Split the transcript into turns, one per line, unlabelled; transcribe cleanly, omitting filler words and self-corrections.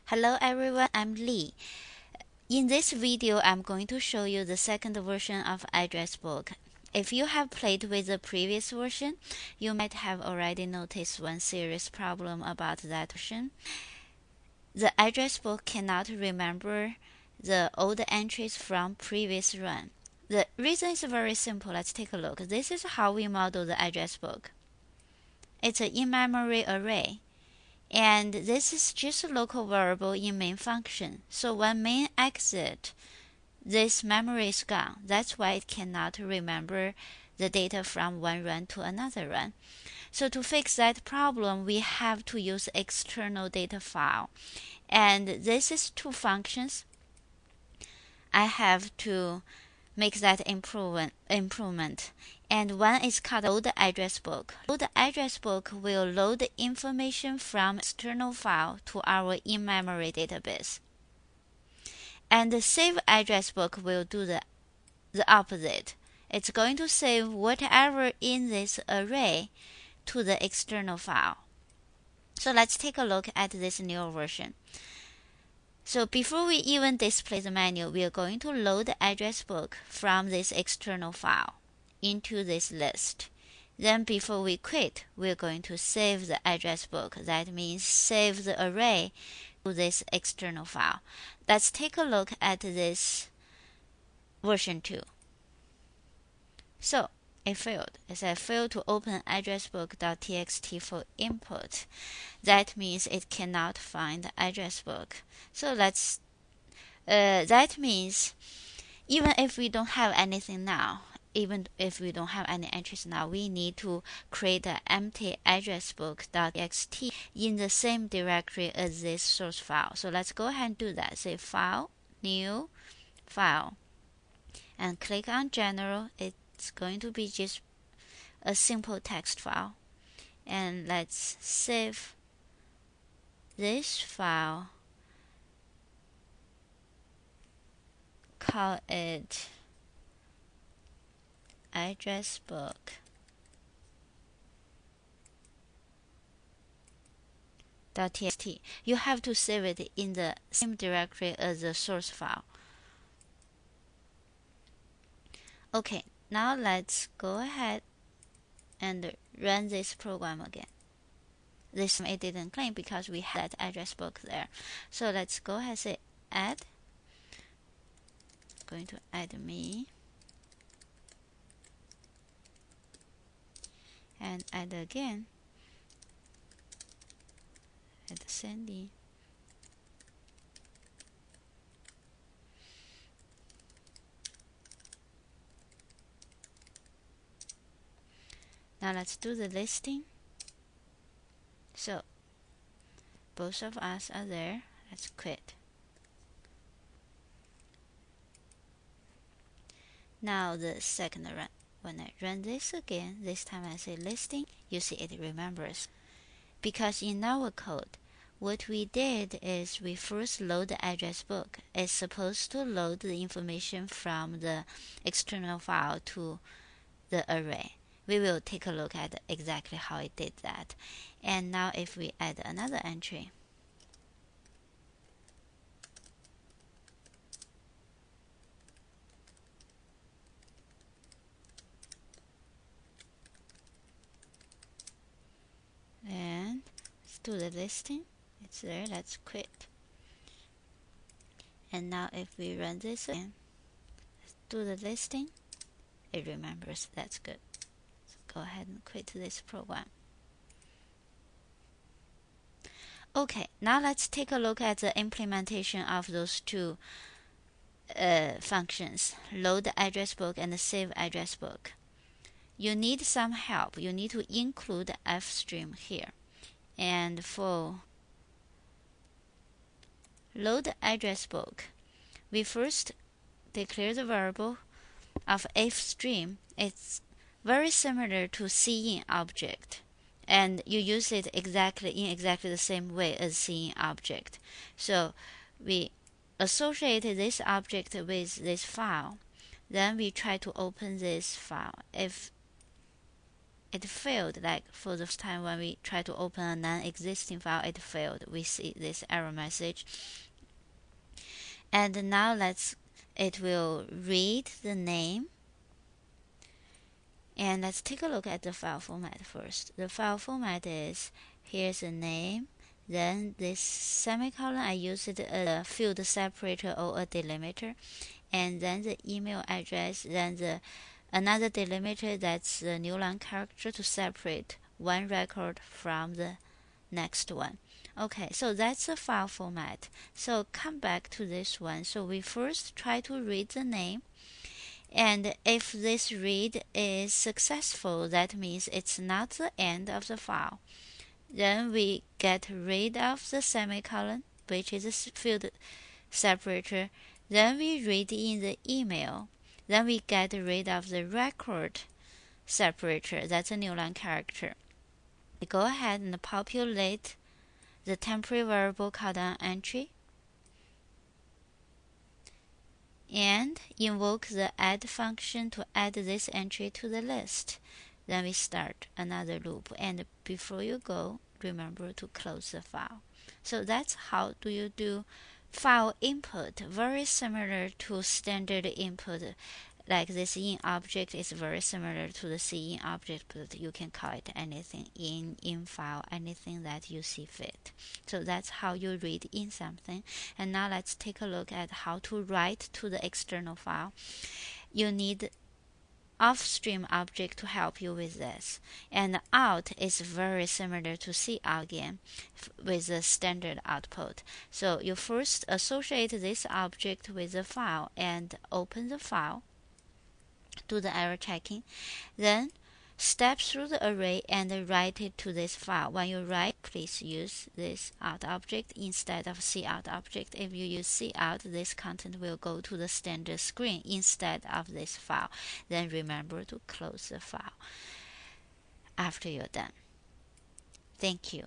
Hello everyone, I'm Lee. In this video, I'm going to show you the second version of address book. If you have played with the previous version, you might have already noticed one serious problem about that version. The address book cannot remember the old entries from previous run. The reason is very simple. Let's take a look. This is how we model the address book. It's an in-memory array. And this is just a local variable in main function. So when main exit, this memory is gone. That's why it cannot remember the data from one run to another run. So to fix that problem, we have to use external data file. And this is two functions. I have to make that improvement. And one is called load address book. Load address book will load the information from external file to our in-memory database. And the save address book will do the opposite. It's going to save whatever in this array to the external file. So let's take a look at this new version. So before we even display the menu, we are going to load the address book from this external file into this list. Then before we quit, we're going to save the address book. That means save the array to this external file. Let's take a look at this version 2. So it failed. It said failed to open addressbook.txt for input. That means it cannot find the address book. So that means even if we don't have anything now, even if we don't have any entries now, we need to create an empty addressbook.txt in the same directory as this source file. So let's go ahead and do that. Say File, New, File, and click on General. It's going to be just a simple text file. And let's save this file. Call it address book .txt. You have to save it in the same directory as the source file. Okay, now let's go ahead and run this program again. This time it didn't claim because we had that address book there. So let's go ahead and say add. Going to add me and add again. Add Sandy. Now let's do the listing. So both of us are there. Let's quit. Now the second run. When I run this again, this time I say listing, you see it remembers. Because in our code, what we did is we first load the address book. It's supposed to load the information from the external file to the array. We will take a look at exactly how it did that. And now if we add another entry, and let's do the listing. It's there. Let's quit. And now if we run this again, let's do the listing. It remembers. That's good. So go ahead and quit this program. Okay, now let's take a look at the implementation of those two functions, load the address book and save address book. You need some help. You need to include fstream here. And for load the address book, we first declare the variable of fstream. It's very similar to cin object, and you use it in exactly the same way as cin object. So we associate this object with this file. Then we try to open this file. If it failed. Like for the first time when we try to open a non-existing file, it failed. We see this error message. And now it will read the name. And let's take a look at the file format first. The file format is, here's the name, then this semicolon, I use it as a field separator or a delimiter, and then the email address, then another delimiter, that's the new line character to separate one record from the next one. Okay, so that's the file format. So come back to this one. So we first try to read the name, and if this read is successful, that means it's not the end of the file. Then we get rid of the semicolon, which is a field separator. Then we read in the email. Then we get rid of the record separator, that's a new line character. We go ahead and populate the temporary variable countdown entry and invoke the add function to add this entry to the list. Then we start another loop, and before you go, remember to close the file. So that's how do you do file input, very similar to standard input. Like this in object is very similar to the C in object, but you can call it anything in file, anything that you see fit. So that's how you read in something. And now let's take a look at how to write to the external file. You need offstream object to help you with this. And out is very similar to cout again with the standard output. So you first associate this object with the file and open the file, do the error checking, then step through the array and write it to this file. When you write, please use this out object instead of cout object. If you use cout, this content will go to the standard screen instead of this file. Then remember to close the file after you're done. Thank you.